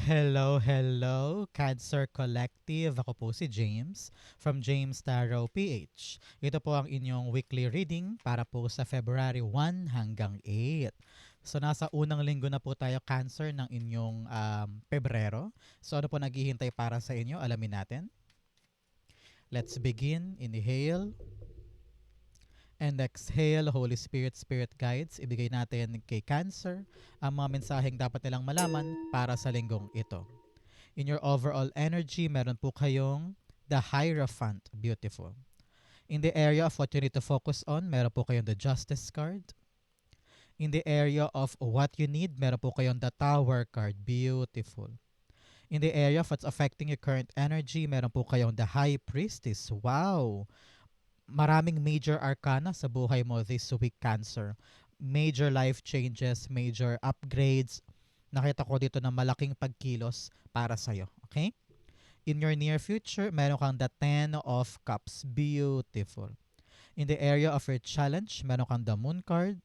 Hello, hello, Cancer Collective. Ako po si James from James Tarot PH. Ito po ang inyong weekly reading para po sa February 1 hanggang 8. So nasa unang linggo na po tayo Cancer ng inyong Pebrero. So ano po naghihintay para sa inyo? Alamin natin. Let's begin. Inhale and exhale. Holy Spirit, Spirit Guides. Ibigay natin kay Cancer ang mga mensaheng dapat nilang malaman para sa linggong ito. In your overall energy, meron po kayong the Hierophant. Beautiful. In the area of what you need to focus on, meron po kayong the Justice card. In the area of what you need, meron po kayong the Tower card. Beautiful. In the area of what's affecting your current energy, meron po kayong the High Priestess. Wow! Maraming major arcana sa buhay mo this week, Cancer. Major life changes, major upgrades. Nakita ko dito na malaking pagkilos para sa'yo. Okay? In your near future, meron kang the Ten of Cups. Beautiful. In the area of your challenge, meron kang the Moon card.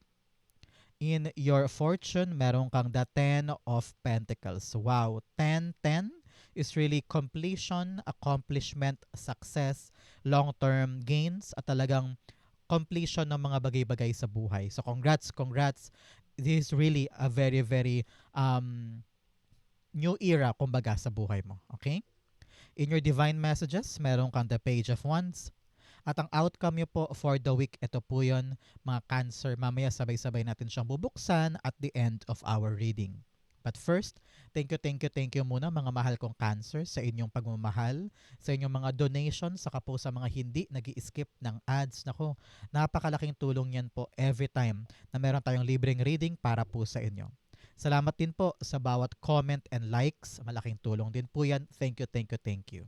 In your fortune, meron kang the Ten of Pentacles. Wow, 10-10 is really completion, accomplishment, success, long-term gains, at talagang completion ng mga bagay-bagay sa buhay. So congrats, congrats. This is really a very, very new era, kumbaga, sa buhay mo. Okay? In your divine messages, meron kang the Page of Wands. At ang outcome nyo po for the week, ito po yun, mga Cancer. Mamaya sabay-sabay natin siyang bubuksan at the end of our reading. But first, thank you muna mga mahal kong Cancer sa inyong pagmamahal, sa inyong mga donations, saka po sa mga hindi nag-i-skip ng ads. Nako, napakalaking tulong yan po every time na meron tayong libreng reading para po sa inyo. Salamat din po sa bawat comment and likes. Malaking tulong din po yan. Thank you.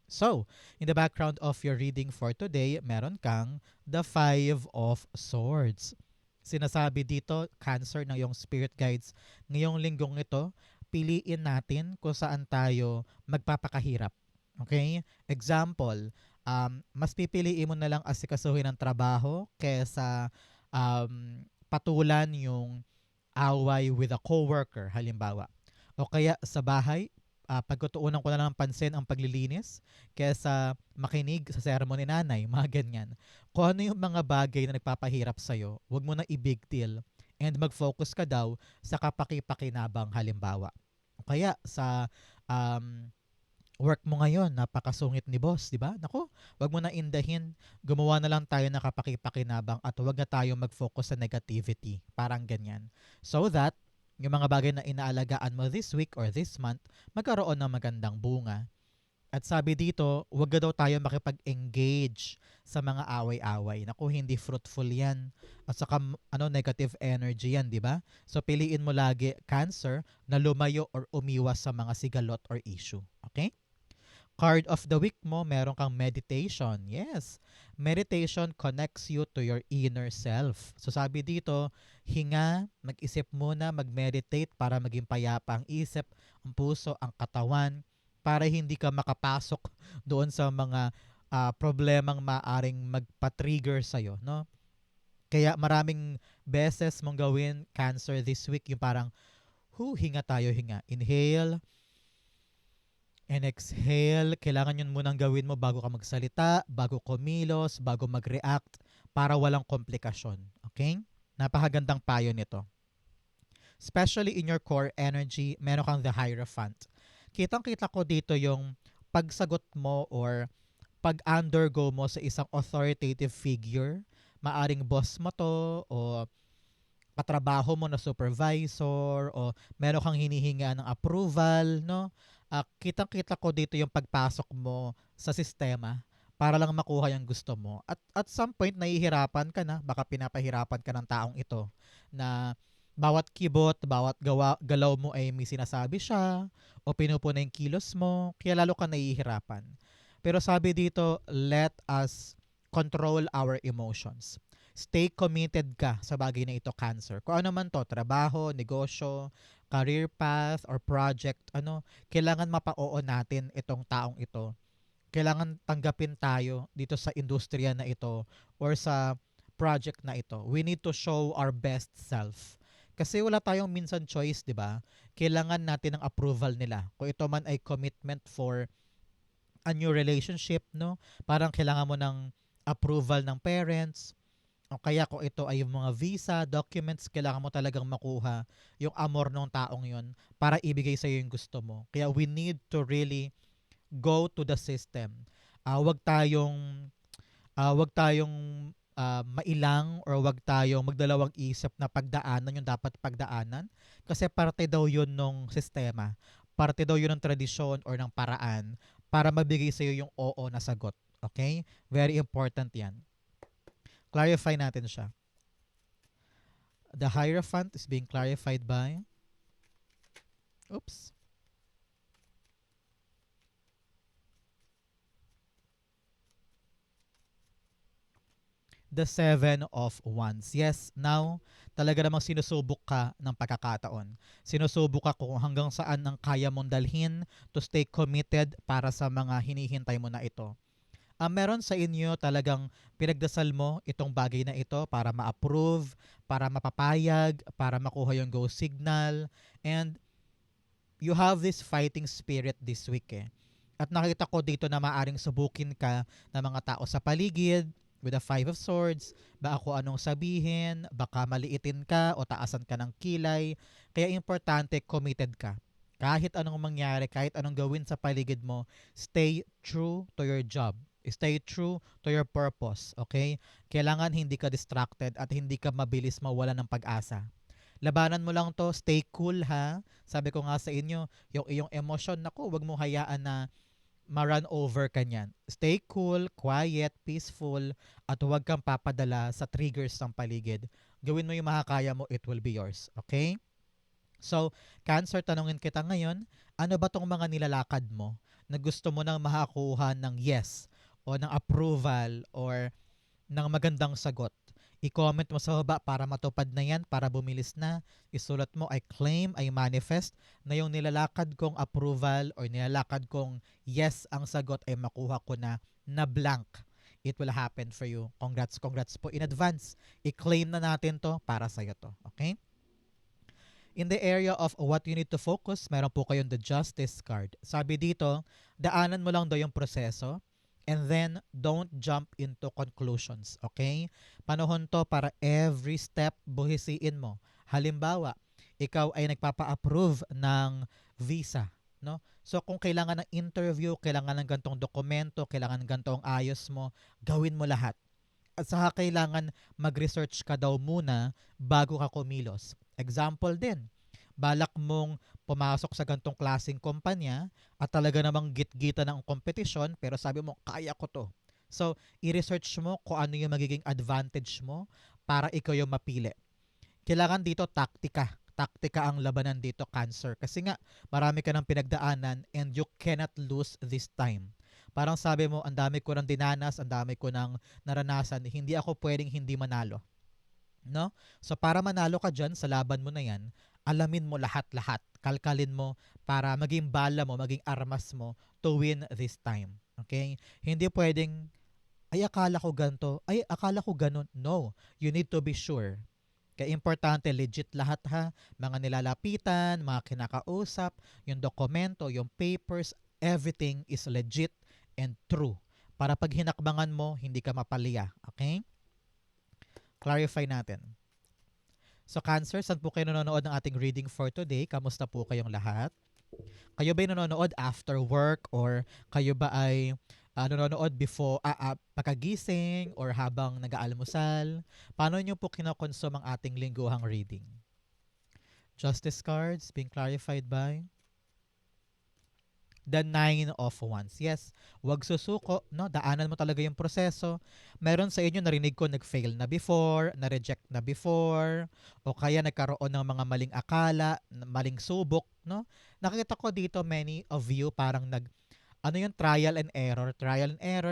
So, in the background of your reading for today, meron kang the Five of Swords. Sinasabi dito, Cancer, ng iyong spirit guides, ngayong linggong ito, piliin natin kung saan tayo magpapakahirap. Okay? Example, mas pipiliin mo na lang asikasuhin ng trabaho kesa patulan yung away with a coworker, halimbawa. O kaya sa bahay, pagtutuunan ko na lang ng pansin ang paglilinis kaysa makinig sa sermon ni nanay, mga ganyan. Kung ano yung mga bagay na nagpapahirap sa'yo, huwag mo na i-big deal and mag-focus ka daw sa kapaki-pakinabang halimbawa. O kaya sa work mo ngayon, napakasungit ni boss, di ba? Nako, wag mo na indahin. Gumawa na lang tayo ng kapaki-pakinabang at wag na tayo mag-focus sa negativity. Parang ganyan. So that, yung mga bagay na inaalagaan mo this week or this month, magkaroon ng magandang bunga. At sabi dito, wag na daw tayo makipag-engage sa mga away-away. Naku, hindi fruitful yan. At saka, negative energy yan, di ba? So, piliin mo lagi, Cancer, na lumayo or umiwas sa mga sigalot or issue. Okay? Card of the week mo, meron kang meditation. Yes. Meditation connects you to your inner self. So sabi dito, hinga, mag-isip muna, mag-meditate para maging payapa ang isip, ang puso, ang katawan, para hindi ka makapasok doon sa mga problemang maaring magpa-trigger sa'yo. No? Kaya maraming beses mong gawin, Cancer, this week, yung parang, hinga tayo, hinga. Inhale, and exhale. Kailangan yun munang gawin mo bago ka magsalita, bago kumilos, bago mag-react, para walang komplikasyon. Okay? Napakagandang payo nito. Especially in your core energy, meron kang the Hierophant. Kitang-kita ko dito yung pagsagot mo or pag-undergo mo sa isang authoritative figure. Maaring boss mo to o katrabaho mo na supervisor o meron kang hinihinga ng approval, no? Kitang-kita ko dito yung pagpasok mo sa sistema para lang makuha yung gusto mo. At some point, nahihirapan ka na. Baka pinapahirapan ka ng taong ito na bawat kibot, bawat galaw mo ay may sinasabi siya o pinupuna yung kilos mo. Kaya lalo ka nahihirapan. Pero sabi dito, let us control our emotions. Stay committed ka sa bagay na ito, Cancer. Kung ano man to, trabaho, negosyo, career path, or project, kailangan mapa-oo natin itong taong ito. Kailangan tanggapin tayo dito sa industriya na ito or sa project na ito. We need to show our best self. Kasi wala tayong minsan choice, 'di ba? Kailangan natin ng approval nila. Kung ito man ay commitment for a new relationship, no? Parang kailangan mo ng approval ng parents. O kaya kung ito ay yung mga visa, documents, kailangan mo talagang makuha yung amor ng taong yon para ibigay sa yung gusto mo. Kaya we need to really go to the system. Wag tayong mailang or wag tayong magdalawang isip na pagdaanan yung dapat pagdaanan kasi parte daw yun ng sistema. Parte daw yun ng tradisyon or ng paraan para mabigay sa iyo yung oo na sagot. Okay? Very important yan. Clarify natin siya. The Hierophant is being clarified by, oops, the Seven of Wands. Yes, now, talaga namang sinusubok ka ng pagkakataon. Sinusubok ka kung hanggang saan ang kaya mong dalhin to stay committed para sa mga hinihintay mo na ito. Meron sa inyo talagang pinagdasal mo itong bagay na ito para ma-approve, para mapapayag, para makuha yung go signal, and you have this fighting spirit this week eh. At nakita ko dito na maaring subukin ka ng mga tao sa paligid with the Five of Swords, baka kung anong sabihin, baka maliitin ka o taasan ka ng kilay. Kaya importante, committed ka. Kahit anong mangyari, kahit anong gawin sa paligid mo, stay true to your job. Stay true to your purpose, okay? Kailangan hindi ka distracted at hindi ka mabilis mawala ng pag-asa. Labanan mo lang to, stay cool ha. Sabi ko nga sa inyo, yung iyong emosyon, naku, wag mo hayaan na ma-run over ka niyan. Stay cool, quiet, peaceful, at huwag kang papadala sa triggers ng paligid. Gawin mo yung makakaya mo, it will be yours. Okay? So, Cancer, tanungin kita ngayon, ano ba tong mga nilalakad mo na gusto mo nang makakuha ng yes o ng approval or ng magandang sagot? I-comment mo sa baba para matupad na yan, para bumilis na. Isulat mo, I claim, I manifest na yung nilalakad kong approval or nilalakad kong yes ang sagot ay makuha ko na blank. It will happen for you. Congrats, congrats po in advance. I-claim na natin to para sa'yo to. Okay? In the area of what you need to focus, meron po kayong the Justice card. Sabi dito, daanan mo lang daw yung proseso and then don't jump into conclusions. Okay? Panahon to para every step buhisiin mo. Halimbawa, ikaw ay nagpapa-approve ng visa. No? So kung kailangan ng interview, kailangan ng gantong dokumento, kailangan ng gantong ayos mo, gawin mo lahat. At saka kailangan mag-research ka daw muna bago ka kumilos. Example din, balak mong pumasok sa gantong klaseng kumpanya at talaga namang git-gita ng kompetisyon pero sabi mo, kaya ko to. So, i-research mo kung ano yung magiging advantage mo para ikaw yung mapili. Kailangan dito taktika. Taktika ang labanan dito, Cancer. Kasi nga, marami ka ng pinagdaanan and you cannot lose this time. Parang sabi mo, ang dami ko ng dinanas, ang dami ko ng naranasan, hindi ako pwedeng hindi manalo. No? So para manalo ka dyan sa laban mo na yan, alamin mo lahat-lahat. Kalkalin mo para maging bala mo, maging armas mo to win this time. Okay? Hindi pwedeng, ay akala ko ganito, ay akala ko ganun. No, you need to be sure. Kaya importante, legit lahat ha. Mga nilalapitan, mga kinakausap, yung dokumento, yung papers, everything is legit and true. Para pag hinakbangan mo, hindi ka mapaliya. Okay? Clarify natin. So Cancer, saan po kayo nanonood ng ating reading for today? Kamusta po kayong lahat? Kayo ba nanonood after work or kayo ba ay nanonood before pagkagising or habang nag-aalmusal? Paano nyo po kinokonsume ang ating lingguhang reading? Justice cards being clarified by the Nine of Wands. Yes, wag susuko, no? Daanan mo talaga yung proseso. Meron sa inyo narinig ko nag-fail na before, na-reject na before, o kaya nagkaroon ng mga maling akala, maling subok, no? Nakita ko dito many of you parang ano yung trial and error,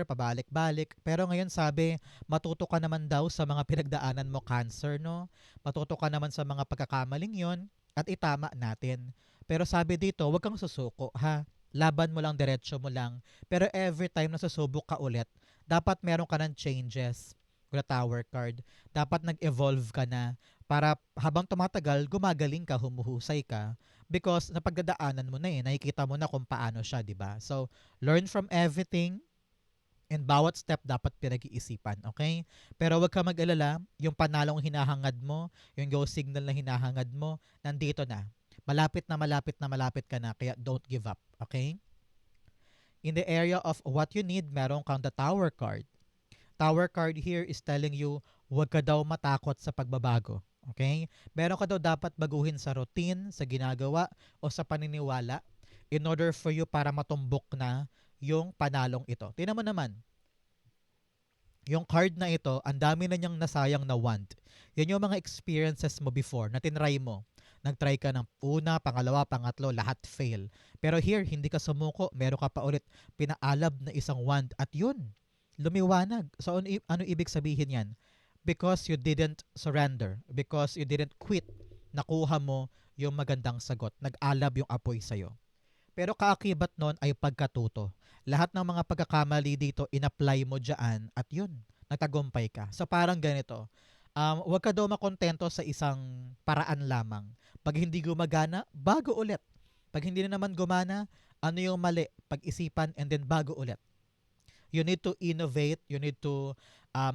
pabalik-balik. Pero ngayon sabi, matuto ka naman daw sa mga pinagdaanan mo, Cancer, no? Matuto ka naman sa mga pagkakamaling yon at itama natin. Pero sabi dito, wag kang susuko, ha? Laban mo lang, diretso mo lang. Pero every time na susubok ka ulit, dapat meron ka ng changes with the Tower card. Dapat nag-evolve ka na para habang tumatagal, gumagaling ka, humuhusay ka because napagdadaanan mo na eh, nakikita mo na kung paano siya, di ba? So, learn from everything and bawat step dapat pinag-iisipan, okay? Pero wag ka mag-alala, yung panalong hinahangad mo, yung go signal na hinahangad mo, nandito na. Malapit na malapit na malapit ka na, kaya don't give up, okay? In the area of what you need, meron kang the tower card. Tower card here is telling you, huwag ka daw matakot sa pagbabago. Okay? Meron ka daw dapat baguhin sa routine, sa ginagawa, o sa paniniwala in order for you para matumbok na yung panalong ito. Tingnan mo naman, yung card na ito, ang dami na niyang nasayang na want. Yan yung mga experiences mo before na tinry mo. Nag-try ka ng una, pangalawa, pangatlo, lahat fail. Pero here, hindi ka sumuko, meron ka pa ulit pinaalab na isang want at yun, lumiwanag. So ano ibig sabihin yan? Because you didn't surrender, because you didn't quit, nakuha mo yung magandang sagot. Nag-alab yung apoy sa'yo. Pero kaakibat nun ay pagkatuto. Lahat ng mga pagkakamali dito, in-apply mo dyan at yun, nagtagumpay ka. So parang ganito, huwag ka daw makontento sa isang paraan lamang. Pag hindi gumagana, bago ulit. Pag hindi na naman gumana, ano yung mali? Pag-isipan and then bago ulit. You need to innovate, you need to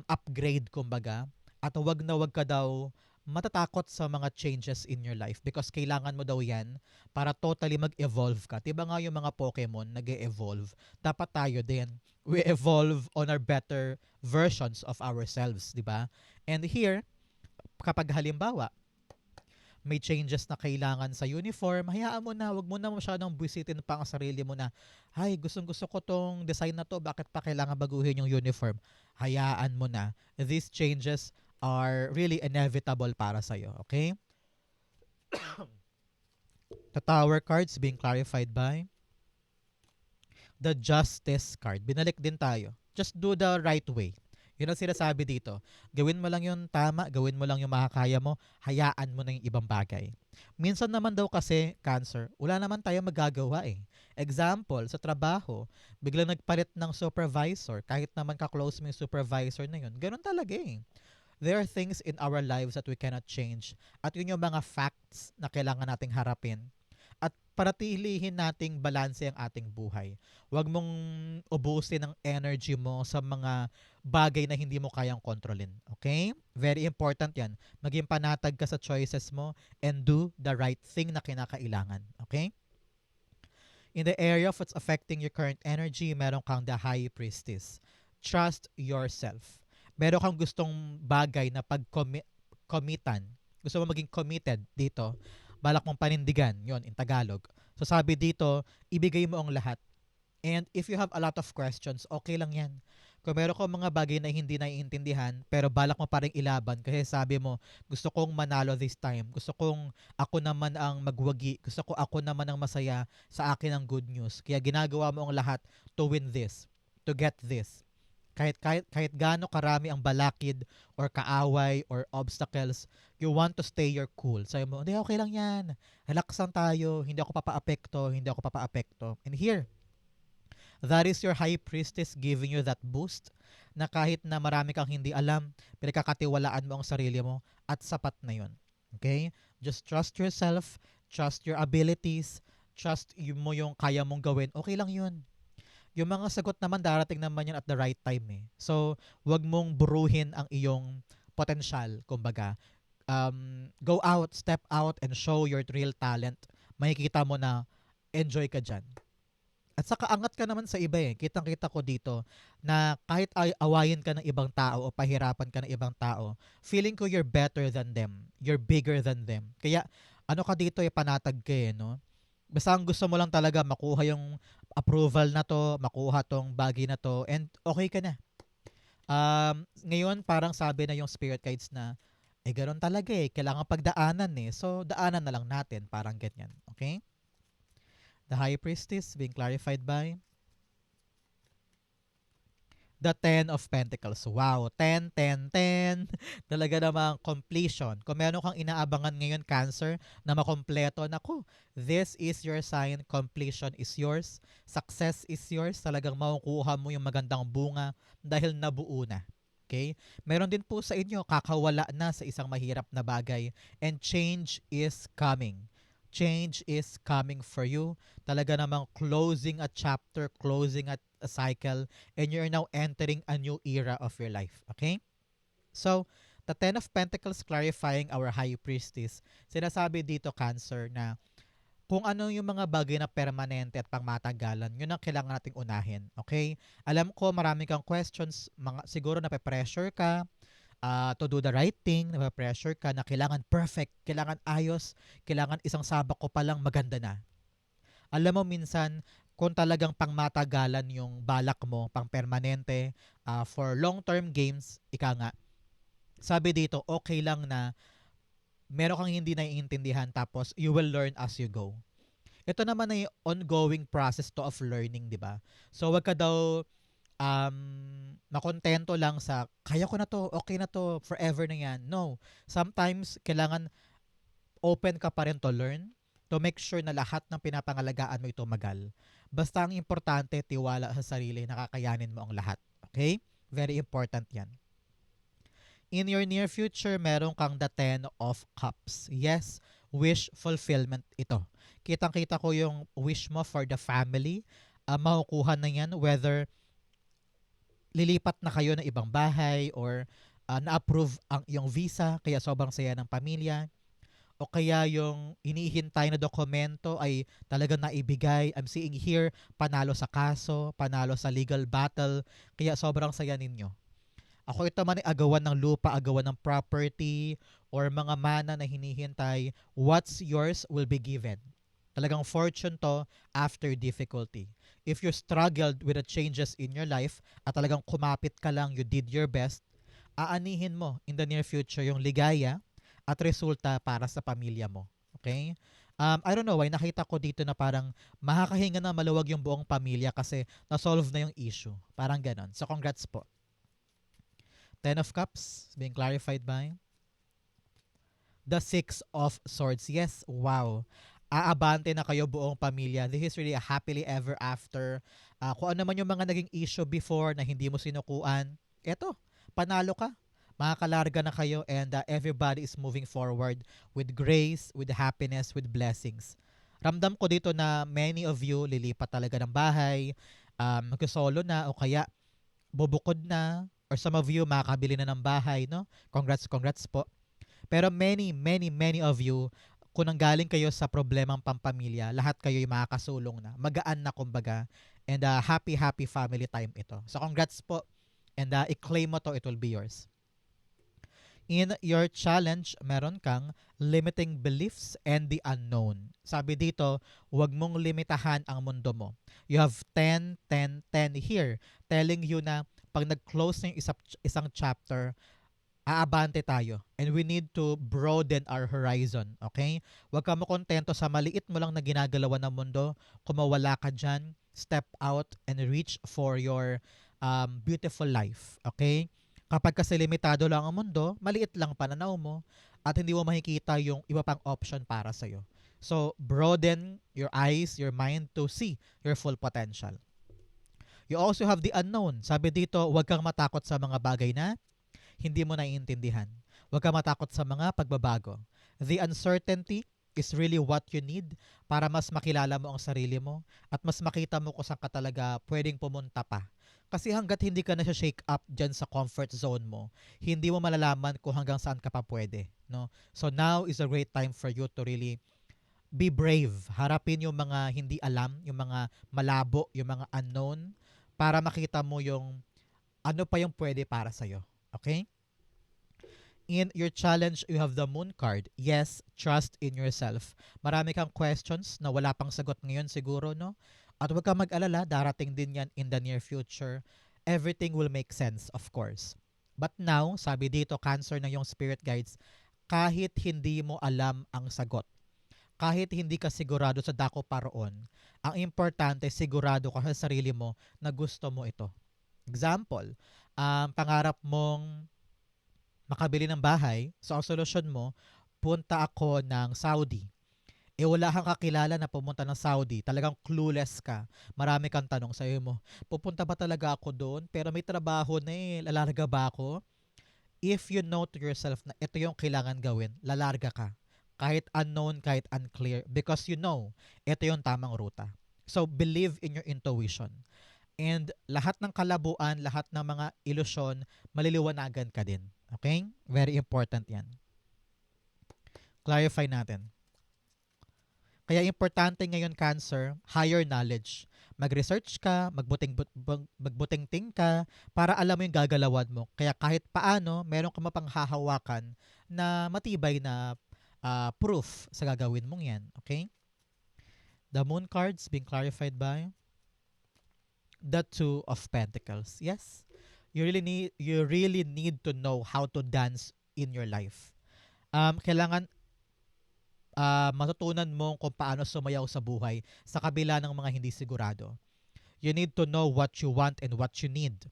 upgrade kumbaga. At wag na wag ka daw matatakot sa mga changes in your life because kailangan mo daw yan para totally mag-evolve ka. Diba nga yung mga Pokemon nag-e-evolve? Dapat tayo din. We evolve on our better versions of ourselves, di ba? And here, kapag halimbawa, may changes na kailangan sa uniform, hayaan mo na, wag mo na masyadong busitin pa ang sarili mo na, ay, gustong-gusto ko tong design na to, bakit pa kailangan baguhin yung uniform? Hayaan mo na. These changes are really inevitable para sa'yo, okay? The Tower cards being clarified by the Justice card. Binalik din tayo. Just do the right way. Yun ang sinasabi dito. Gawin mo lang yung tama, gawin mo lang yung makakaya mo, hayaan mo na yung ibang bagay. Minsan naman daw kasi, Cancer, wala naman tayo magagawa eh. Example, sa trabaho, biglang nagpalit ng supervisor, kahit naman ka-close mo yung supervisor na yun. Ganun talaga eh. There are things in our lives that we cannot change. At yun yung mga facts na kailangan nating harapin at paratilihin nating balanse ang ating buhay. Huwag mong ubusin ang energy mo sa mga bagay na hindi mo kayang kontrolin. Okay? Very important yan. Maging panatag ka sa choices mo and do the right thing na kinakailangan. Okay? In the area of what's affecting your current energy, meron kang the High Priestess. Trust yourself. Meron kang gustong bagay na pag-commitan. Gusto mo maging committed dito, balak mong panindigan, yon in Tagalog. So sabi dito, ibigay mo ang lahat. And if you have a lot of questions, okay lang yan. Kung meron kang mga bagay na hindi naiintindihan, pero balak mo pa rin ilaban kasi sabi mo, gusto kong manalo this time. Gusto kong ako naman ang magwagi. Gusto ko ako naman ang masaya sa akin ang good news. Kaya ginagawa mo ang lahat to win this, to get this. Kahit gaano karami ang balakid or kaaway or obstacles, you want to stay your cool. Sabi mo, hindi, okay lang yan. Relax lang tayo. Hindi ako papaapekto. Hindi ako papaapekto. And here, that is your High Priestess giving you that boost na kahit na marami kang hindi alam, pinagkakatiwalaan mo ang sarili mo at sapat na yun. Okay? Just trust yourself, trust your abilities, trust mo yung kaya mong gawin. Okay lang yun. Yung mga sagot naman darating naman yan at the right time eh. So, wag mong buruhin ang iyong potential, kumbaga. Go out, step out, and show your real talent. Makikita mo na enjoy ka dyan. At saka angat ka naman sa iba eh. Kitang-kita ko dito na kahit awayin ka ng ibang tao o pahirapan ka ng ibang tao, feeling ko you're better than them. You're bigger than them. Kaya ano ka dito eh, panatag ka eh, no? Basta ang gusto mo lang talaga makuha yung approval na to, makuha tong bagay na to, and okay ka na. Ngayon parang sabi na yung spirit guides na, ganoon talaga eh, kailangan pagdaanan eh. So, daanan na lang natin, parang ganyan. Okay? The High Priestess being clarified by the 10 of Pentacles. Wow, 10, 10, 10. Talaga namang completion. Kung meron kang inaabangan ngayon, Cancer, na makompleto, naku, this is your sign. Completion is yours. Success is yours. Talagang makukuha mo yung magandang bunga dahil nabuo na. Okay? Meron din po sa inyo, kakawala na sa isang mahirap na bagay. And change is coming. Change is coming for you. Talaga namang closing a chapter, closing a cycle, and you're now entering a new era of your life. Okay? So, the Ten of Pentacles clarifying our High Priestess, sinasabi dito, Cancer, na kung ano yung mga bagay na permanente at pangmatagalan, yun ang kailangan nating unahin. Okay? Alam ko marami kang questions, siguro nape-pressure ka to do the right thing, nape-pressure ka na kailangan perfect, kailangan ayos, kailangan isang sabak ko pa lang maganda na. Alam mo minsan, kung talagang pangmatagalan yung balak mo, pang permanente, for long-term games, ika nga, sabi dito, okay lang na meron kang hindi naiintindihan tapos you will learn as you go. Ito naman ay ongoing process to of learning, di ba? So, wag ka daw makontento lang sa kaya ko na to, okay na to, forever na yan. No. Sometimes, kailangan open ka pa rin to learn to make sure na lahat ng pinapangalagaan mo ito magal. Basta ang importante, tiwala sa sarili, nakakayanin mo ang lahat. Okay? Very important yan. In your near future, meron kang the Ten of Cups. Yes, wish fulfillment ito. Kitang-kita ko yung wish mo for the family. Makukuha na yan whether lilipat na kayo ng ibang bahay or na-approve ang iyong visa kaya sobrang saya ng pamilya o kaya yung inihintay na dokumento ay talagang naibigay. I'm seeing here, panalo sa kaso, panalo sa legal battle, kaya sobrang saya ninyo. Ako ito man ay agawan ng lupa, agawan ng property, or mga mana na hinihintay, what's yours will be given. Talagang fortune to after difficulty. If you struggled with the changes in your life at talagang kumapit ka lang, you did your best, aanihin mo in the near future yung ligaya at resulta para sa pamilya mo. Okay? I don't know why nakita ko dito na parang makakahinga na maluwag yung buong pamilya kasi na-solve na yung issue. Parang ganon. So congrats po. Ten of Cups being clarified by the Six of Swords. Yes, wow. Aabante na kayo buong pamilya. This is really a happily ever after. Kung ano man yung mga naging issue before na hindi mo sinukuan, eto, panalo ka. Makakalarga na kayo and everybody is moving forward with grace, with happiness, with blessings. Ramdam ko dito na many of you lilipat talaga ng bahay, mag-solo na o kaya bubukod na, or some of you makakabili na ng bahay, no? Congrats, congrats po. Pero many of you, kung nanggaling kayo sa problemang pampamilya, lahat kayo yung makakasulong na. Magaan na kumbaga. And happy family time ito. So congrats po. And i-claim mo to, it will be yours. In your challenge, meron kang limiting beliefs and the unknown. Sabi dito, huwag mong limitahan ang mundo mo. You have 10, 10, 10 here, telling you na pag nag-close na yung isang chapter, aabante tayo. And we need to broaden our horizon. Okay? Huwag ka makontento sa maliit mo lang na ginagalawan ng mundo. Kung mawala ka dyan, step out and reach for your beautiful life. Okay? Kapag kasi limitado lang ang mundo, maliit lang pananaw mo at hindi mo makikita yung iba pang option para sa'yo. So, broaden your eyes, your mind to see your full potential. You also have the unknown. Sabi dito, huwag kang matakot sa mga bagay na hindi mo naiintindihan. Huwag kang matakot sa mga pagbabago. The uncertainty is really what you need para mas makilala mo ang sarili mo at mas makita mo kung saan ka talaga pwedeng pumunta pa. Kasi hanggat hindi ka na shake up dyan sa comfort zone mo, hindi mo malalaman kung hanggang saan ka pa pwede. No? So now is a great time for you to really be brave. Harapin yung mga hindi alam, yung mga malabo, yung mga unknown, para makita mo yung ano pa yung pwede para sa'yo. Okay? In your challenge, you have the moon card. Yes, trust in yourself. Marami kang questions na wala pang sagot ngayon siguro, no? At huwag kang mag-alala, darating din yan in the near future. Everything will make sense, of course. But now, sabi dito, Cancer na yung spirit guides, kahit hindi mo alam ang sagot, kahit hindi ka sigurado sa dako paroon, ang importante, sigurado ka sa sarili mo na gusto mo ito. Example, pangarap mong makabili ng bahay, so ang solusyon mo, punta ako ng Saudi. Wala kang kakilala na pumunta ng Saudi, talagang clueless ka. Marami kang tanong sa mo, pupunta ba talaga ako doon? Pero may trabaho na eh, lalarga ba ako? If you know to yourself na ito yung kailangan gawin, lalarga ka. Kahit unknown, kahit unclear. Because you know, ito yung tamang ruta. So, believe in your intuition. And lahat ng kalabuan, lahat ng mga ilusyon, maliliwanagan ka din. Okay? Very important yan. Clarify natin. Kaya importante ngayon, Cancer, higher knowledge. Mag-research ka, magbuting-ting ka, para alam mo yung gagalawan mo. Kaya kahit paano, meron ka mapanghahawakan na matibay na proof sa gagawin mong yan. Okay? The moon cards being clarified by the Two of Pentacles. Yes, you really need to know how to dance in your life. Kailangan matutunan mo kung paano sumayaw sa buhay sa kabila ng mga hindi sigurado. You need to know what you want and what you need.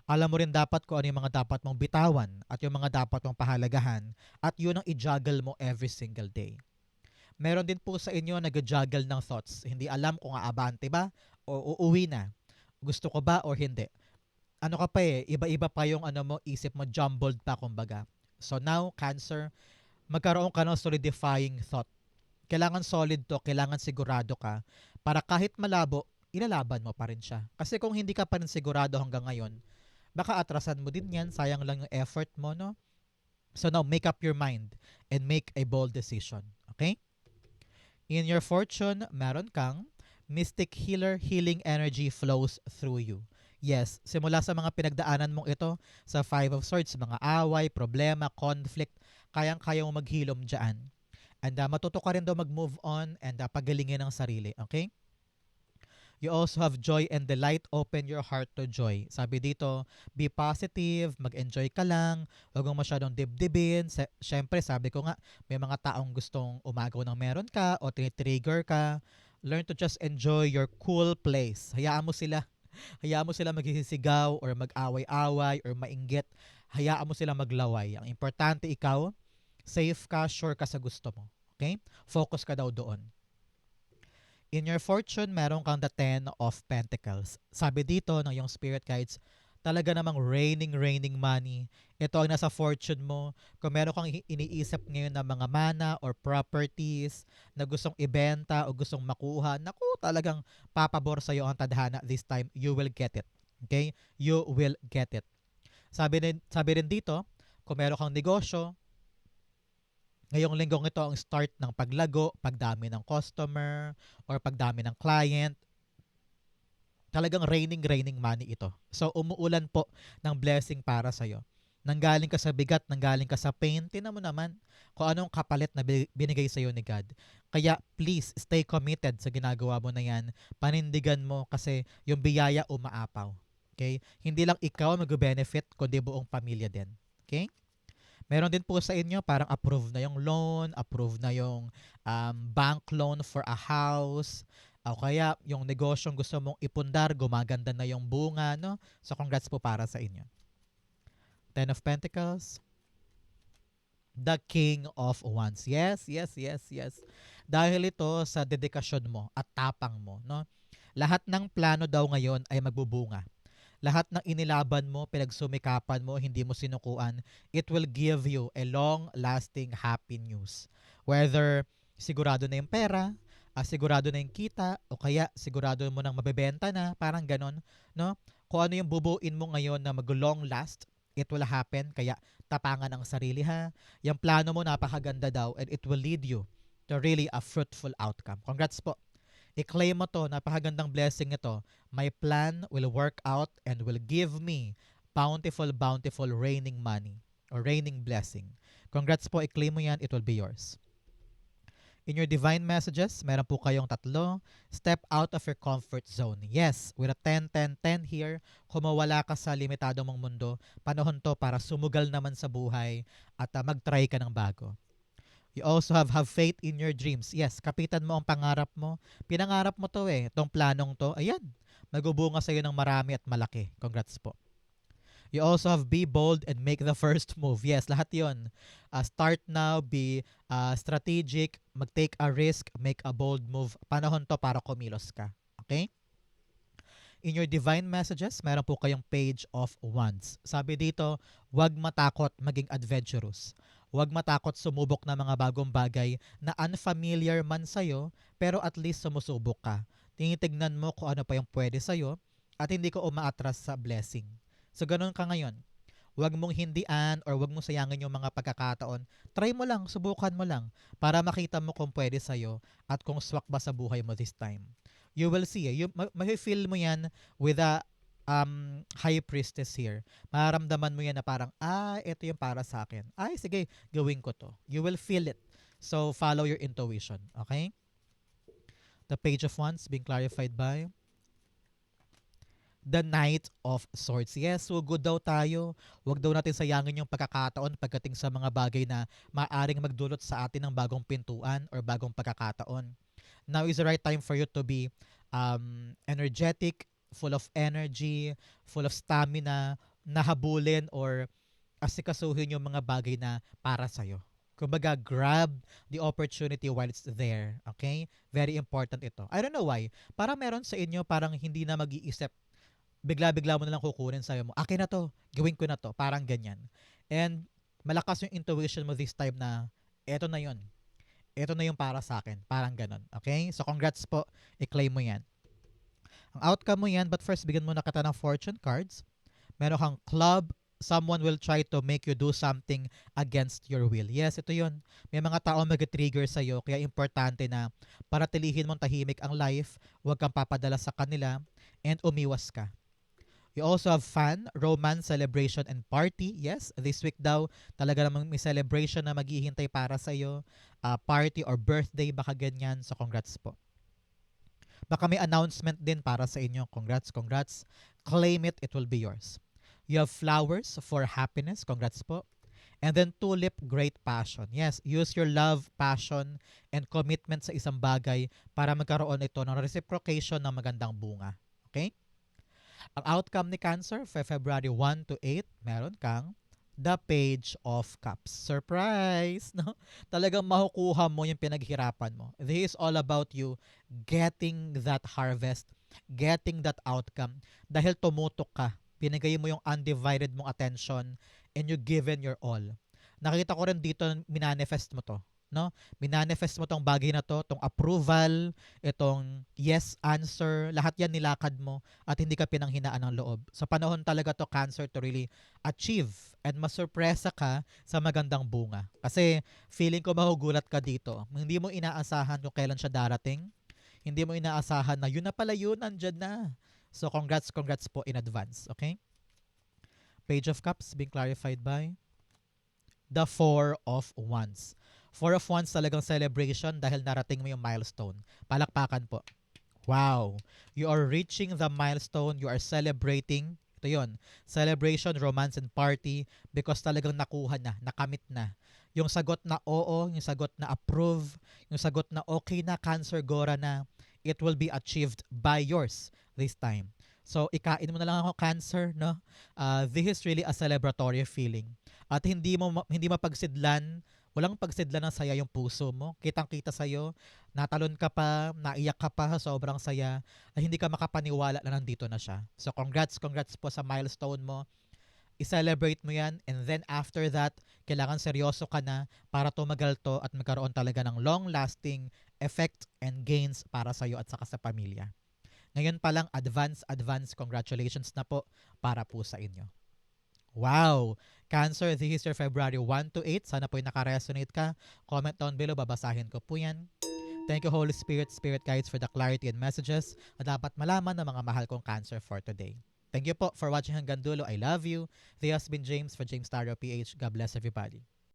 Alam mo rin dapat kung ano yung mga dapat mong bitawan at yung mga dapat mong pahalagahan at yun ang i-juggle mo every single day. Meron din po sa inyo nag-juggle ng thoughts. Hindi alam kung aabante ba o uuwi na. Gusto ko ba o hindi. Ano ka pa eh, iba-iba pa yung ano mo, isip mo, jumbled pa kumbaga. So now, Cancer, magkaroon ka ng solidifying thought. Kailangan solid to, kailangan sigurado ka para kahit malabo, ilalaban mo pa rin siya. Kasi kung hindi ka pa rin sigurado hanggang ngayon, baka atrasan mo din yan, sayang lang yung effort mo, no? So now, make up your mind and make a bold decision. Okay? In your fortune, meron kang mystic healer, healing energy flows through you. Yes, simula sa mga pinagdaanan mong ito, sa Five of Swords, mga away, problema, conflict, kayang-kaya mo maghilom dyan. And matuto ka rin daw mag-move on and pagalingin ang sarili. Okay? You also have joy and delight. Open your heart to joy. Sabi dito, be positive, mag-enjoy ka lang, huwag mong masyadong dibdibin. Siyempre, sabi ko nga, may mga taong gustong umagaw ng meron ka o trigger ka. Learn to just enjoy your cool place. Hayaan mo sila. Hayaan mo sila magsisigaw or mag-away-away or mainggit. Hayaan mo sila maglaway. Ang importante ikaw, safe ka, sure ka sa gusto mo. Okay? Focus ka daw doon. In your fortune, meron kang the Ten of Pentacles. Sabi dito ng yung spirit guides, talaga namang raining money. Ito ang nasa fortune mo. Kung meron kang iniisip ngayon na mga mana or properties na gustong ibenta o gustong makuha, naku, talagang papabor sa'yo ang tadhana this time. You will get it. Okay? You will get it. Sabi rin dito, kung meron kang negosyo, ngayong linggong ito ang start ng paglago, pagdami ng customer, or pagdami ng client. Talagang raining money ito. So, umuulan po ng blessing para sa'yo. Nanggaling ka sa bigat, nanggaling ka sa pain, tinan mo naman kung anong kapalit na binigay sa'yo ni God. Kaya, please, stay committed sa ginagawa mo na yan. Panindigan mo kasi yung biyaya umaapaw. Okay? Hindi lang ikaw mag-benefit, kundi buong pamilya din. Okay? Meron din po sa inyo parang approve na yung loan, approve na yung bank loan for a house, o kaya yung negosyong gusto mong ipundar, gumaganda na yung bunga, no? So congrats po para sa inyo. Ten of Pentacles, the King of Wands. Yes. Dahil ito sa dedikasyon mo at tapang mo, no? Lahat ng plano daw ngayon ay magbubunga. Lahat ng inilaban mo, pinagsumikapan mo, hindi mo sinukuan, it will give you a long-lasting happy news. Whether sigurado na yung pera, sigurado na yung kita, o kaya sigurado mo nang mabebenta na, parang ganon, no? Kung ano yung bubuin mo ngayon na mag-long last, it will happen, kaya tapangan ang sarili ha. Yung plano mo napakaganda daw and it will lead you to really a fruitful outcome. Congrats po. I-claim mo to, napakagandang blessing ito. My plan will work out and will give me bountiful raining money or raining blessing. Congrats po, i-claim mo yan, it will be yours. In your divine messages, meron po kayong tatlo. Step out of your comfort zone. Yes, with a 10-10-10 here, kung mawala ka sa limitado mong mundo, panahon to para sumugal naman sa buhay at mag-try ka ng bago. You also have faith in your dreams. Yes, kapitan mo ang pangarap mo. Pinangarap mo to eh. Itong planong to, ayan, magubunga sa'yo ng marami at malaki. Congrats po. You also have be bold and make the first move. Yes, lahat yon. Start now, be strategic, mag-take a risk, make a bold move. Panahon to para kumilos ka. Okay? In your divine messages, meron po kayong page of wands. Sabi dito, huwag matakot maging adventurous. Huwag matakot sumubok ng mga bagong bagay na unfamiliar man sa'yo, pero at least sumusubok ka. Tinitignan mo kung ano pa yung pwede sa'yo at hindi ka umaatras sa blessing. So ganun ka ngayon. Huwag mong hindian or huwag mong sayangin yung mga pagkakataon. Try mo lang, subukan mo lang para makita mo kung pwede sa'yo at kung swak ba sa buhay mo this time. You will see. May-feel mo yan with a high priestess here. Mararamdaman mo yan na parang, ito yung para sa akin. Ay, sige, gawin ko to. You will feel it. So, follow your intuition. Okay? The page of wands being clarified by the Knight of Swords. Yes, so good daw tayo. Huwag daw natin sayangin yung pagkakataon pagdating sa mga bagay na maaring magdulot sa atin ng bagong pintuan or bagong pagkakataon. Now is the right time for you to be energetic, full of energy, full of stamina, nahabulin or asikasuhin yung mga bagay na para sa'yo. Kumbaga, grab the opportunity while it's there. Okay? Very important ito. I don't know why. Para meron sa inyo parang hindi na mag-iisip, bigla-bigla mo na lang kukunin, sabi mo, akin na to, gawin ko na to, parang ganyan. And malakas yung intuition mo this time na, eto na yon, eto na yung para sa akin, parang ganon. Okay? So congrats po, i-claim mo yan. Ang outcome mo yan, but first, bigyan mo na kita ng fortune cards. Meron kang club, someone will try to make you do something against your will. Yes, ito yun. May mga tao mag-trigger sa'yo, kaya importante na paratilihin mong tahimik ang life, huwag kang papadala sa kanila, and umiwas ka. You also have fun, romance, celebration, and party. Yes, this week daw, talaga namang may celebration na maghihintay para sa'yo. Party or birthday, baka ganyan. So, congrats po. Baka may announcement din para sa inyo. Congrats, congrats. Claim it, it will be yours. You have flowers for happiness. Congrats po. And then tulip, great passion. Yes, use your love, passion, and commitment sa isang bagay para magkaroon ito ng reciprocation ng magandang bunga. Okay? Ang outcome ni Cancer for February 1 to 8, meron kang the Page of Cups. Surprise! No? Talagang makukuha mo yung pinaghirapan mo. This is all about you getting that harvest, getting that outcome. Dahil tumutok ka, pinagay mo yung undivided mong attention, and you given your all. Nakita ko rin dito, minanifest mo to. No? Minanifest mo tong bagay na to, tong approval, itong yes answer, lahat yan nilakad mo at hindi ka pinanghinaan ng loob. Sa panahon talaga to, Cancer, to really achieve and masurpresa ka sa magandang bunga. Kasi feeling ko mahugulat ka dito. Hindi mo inaasahan kung kailan siya darating. Hindi mo inaasahan na yun na pala yun, nandyan na. So congrats po in advance. Okay? Page of Cups being clarified by the Four of Wands. Four of Wands talagang celebration dahil narating mo yung milestone. Palakpakan po. Wow. You are reaching the milestone. You are celebrating. Ito yun. Celebration, romance, and party because talagang nakuha na, nakamit na. Yung sagot na oo, yung sagot na approve, yung sagot na okay na, Cancer, Gora na, it will be achieved by yours this time. So, ikain mo na lang ako, Cancer, no? This is really a celebratory feeling. At hindi mapagsidlan, walang pagsidlan ng saya yung puso mo. Kitang-kita sa'yo, natalon ka pa, naiyak ka pa, sobrang saya, ay hindi ka makapaniwala na nandito na siya. So congrats po sa milestone mo. I-celebrate mo yan, and then after that, kailangan seryoso ka na para tumagal to at magkaroon talaga ng long-lasting effect and gains para sa'yo at saka sa pamilya. Ngayon pa lang, advance congratulations na po para po sa inyo. Wow! Cancer, this is your February 1 to 8. Sana po yung naka-resonate ka. Comment down below, babasahin ko po yan. Thank you, Holy Spirit, Spirit Guides, for the clarity and messages na dapat malaman ng mga mahal kong Cancer for today. Thank you po for watching hanggang dulo. I love you. This has been James for James Tarot PH. God bless everybody.